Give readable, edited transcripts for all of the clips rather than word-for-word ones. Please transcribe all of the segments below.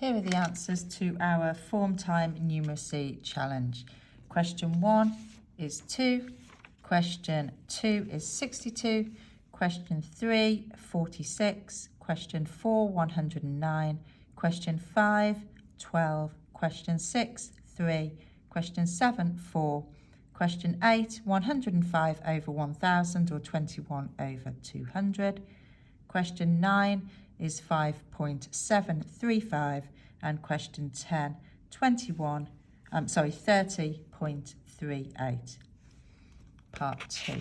Here are the answers to our form time numeracy challenge. Question 1 is 2. Question 2 is 62. Question 3, 46. Question 4, 109. Question 5, 12. Question 6, 3. Question 7, 4. Question 8, 105 over 1000 or 21 over 200. Question 9 is 5.735 and question 10, 30.38. Part 2.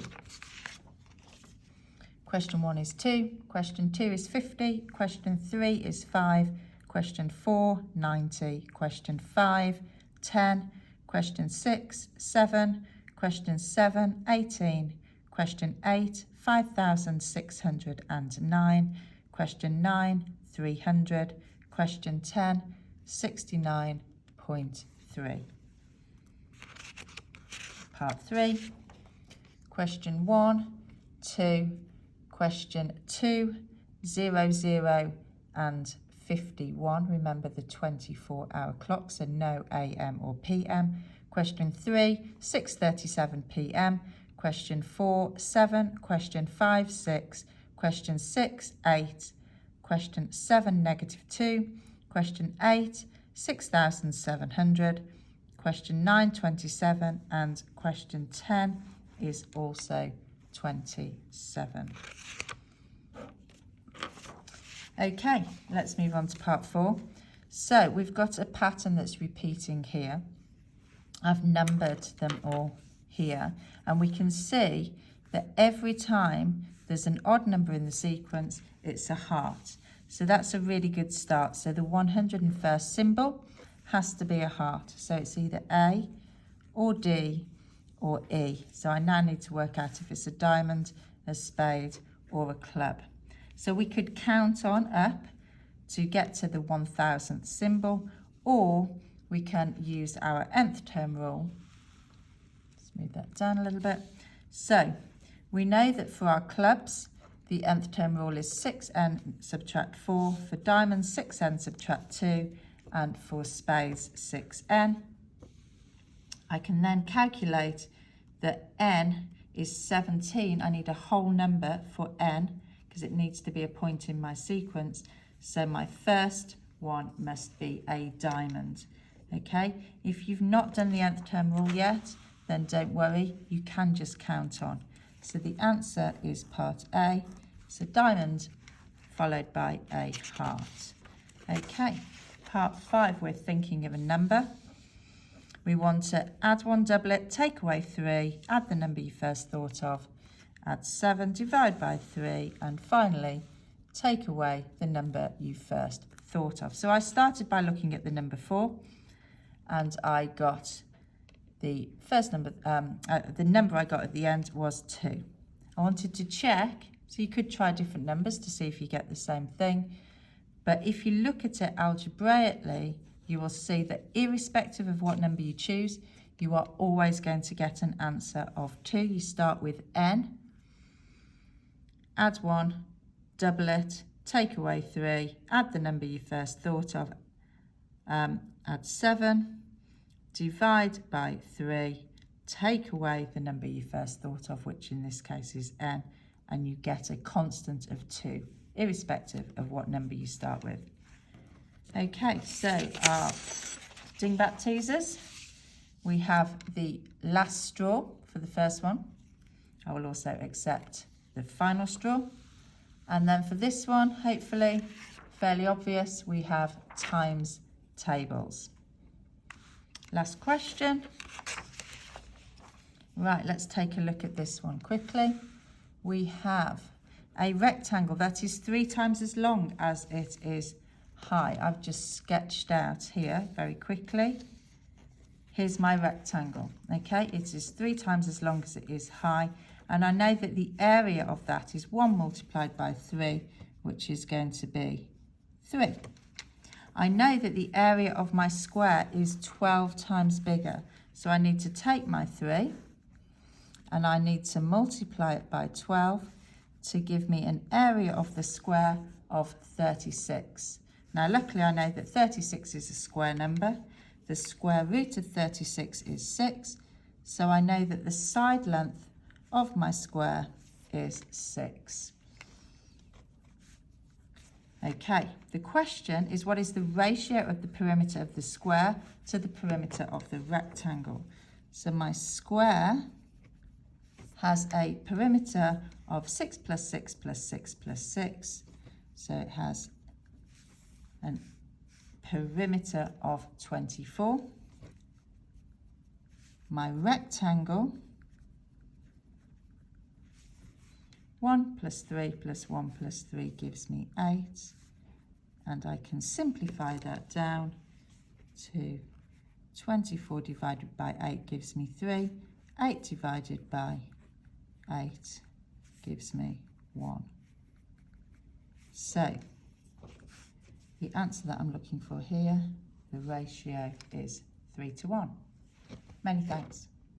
Question 1 is 2. Question 2 is 50. Question 3 is 5. Question 4, 90. Question 5, 10. Question 6, 7. Question 7, 18. Question 8, 5,609. Question 9, 300. Question 10, 69.3. Part 3. Question 1, 2. Question 2, 0, 0 and 51. Remember the 24-hour clock, so no AM or PM. Question 3, 6:37 PM. Question 4, 7. Question 5, 6. Question 6, 8. Question 7, -2. Question 8, 6,700. Question 9, 27. And question 10 is also 27. Okay, let's move on to part 4. So we've got a pattern that's repeating here. I've numbered them all here, and we can see that every time there's an odd number in the sequence, it's a heart. So that's a really good start. So the 101st symbol has to be a heart. So it's either A or D or E. So I now need to work out if it's a diamond, a spade or a club. So we could count on up to get to the 1000th symbol, or we can use our nth term rule. Let's move that down a little bit. So we know that for our clubs, the nth term rule is 6n subtract 4. For diamonds, 6n subtract 2. And for spades, 6n. I can then calculate that n is 17. I need a whole number for n because it needs to be a point in my sequence. So my first one must be a diamond. Okay, if you've not done the nth term rule yet, then don't worry, you can just count on. So the answer is part A. So diamond followed by a heart. Okay, part 5, we're thinking of a number. We want to add 1, double it, take away 3, add the number you first thought of, add 7, divide by 3, and finally take away the number you first thought of. So I started by looking at the number 4, and I got the first number, the number I got at the end was 2. I wanted to check, so you could try different numbers to see if you get the same thing. But if you look at it algebraically, you will see that irrespective of what number you choose, you are always going to get an answer of 2. You start with n, add 1, double it, take away 3, add the number you first thought of, add 7, divide by 3, take away the number you first thought of, which in this case is n, and you get a constant of 2, irrespective of what number you start with. Okay, so our dingbat teasers, we have the last straw for the first one. I will also accept the final straw. And then for this one, hopefully fairly obvious, we have times tables. Last question. Right, let's take a look at this one quickly. We have a rectangle that is 3 times as long as it is high. I've just sketched out here very quickly. Here's my rectangle, okay? It is 3 times as long as it is high, and I know that the area of that is 1 multiplied by 3, which is going to be 3. I know that the area of my square is 12 times bigger, so I need to take my 3 and I need to multiply it by 12 to give me an area of the square of 36. Now, luckily, I know that 36 is a square number. The square root of 36 is 6. So I know that the side length of my square is 6. Okay, the question is, what is the ratio of the perimeter of the square to the perimeter of the rectangle? So my square has a perimeter of 6 plus 6 plus 6 plus 6. So it has a perimeter of 24. My rectangle, 1 plus 3 plus 1 plus 3 gives me 8. And I can simplify that down to 24 divided by 8 gives me 3. 8 divided by 8 gives me 1. So the answer that I'm looking for here, the ratio is 3 to 1. Many thanks.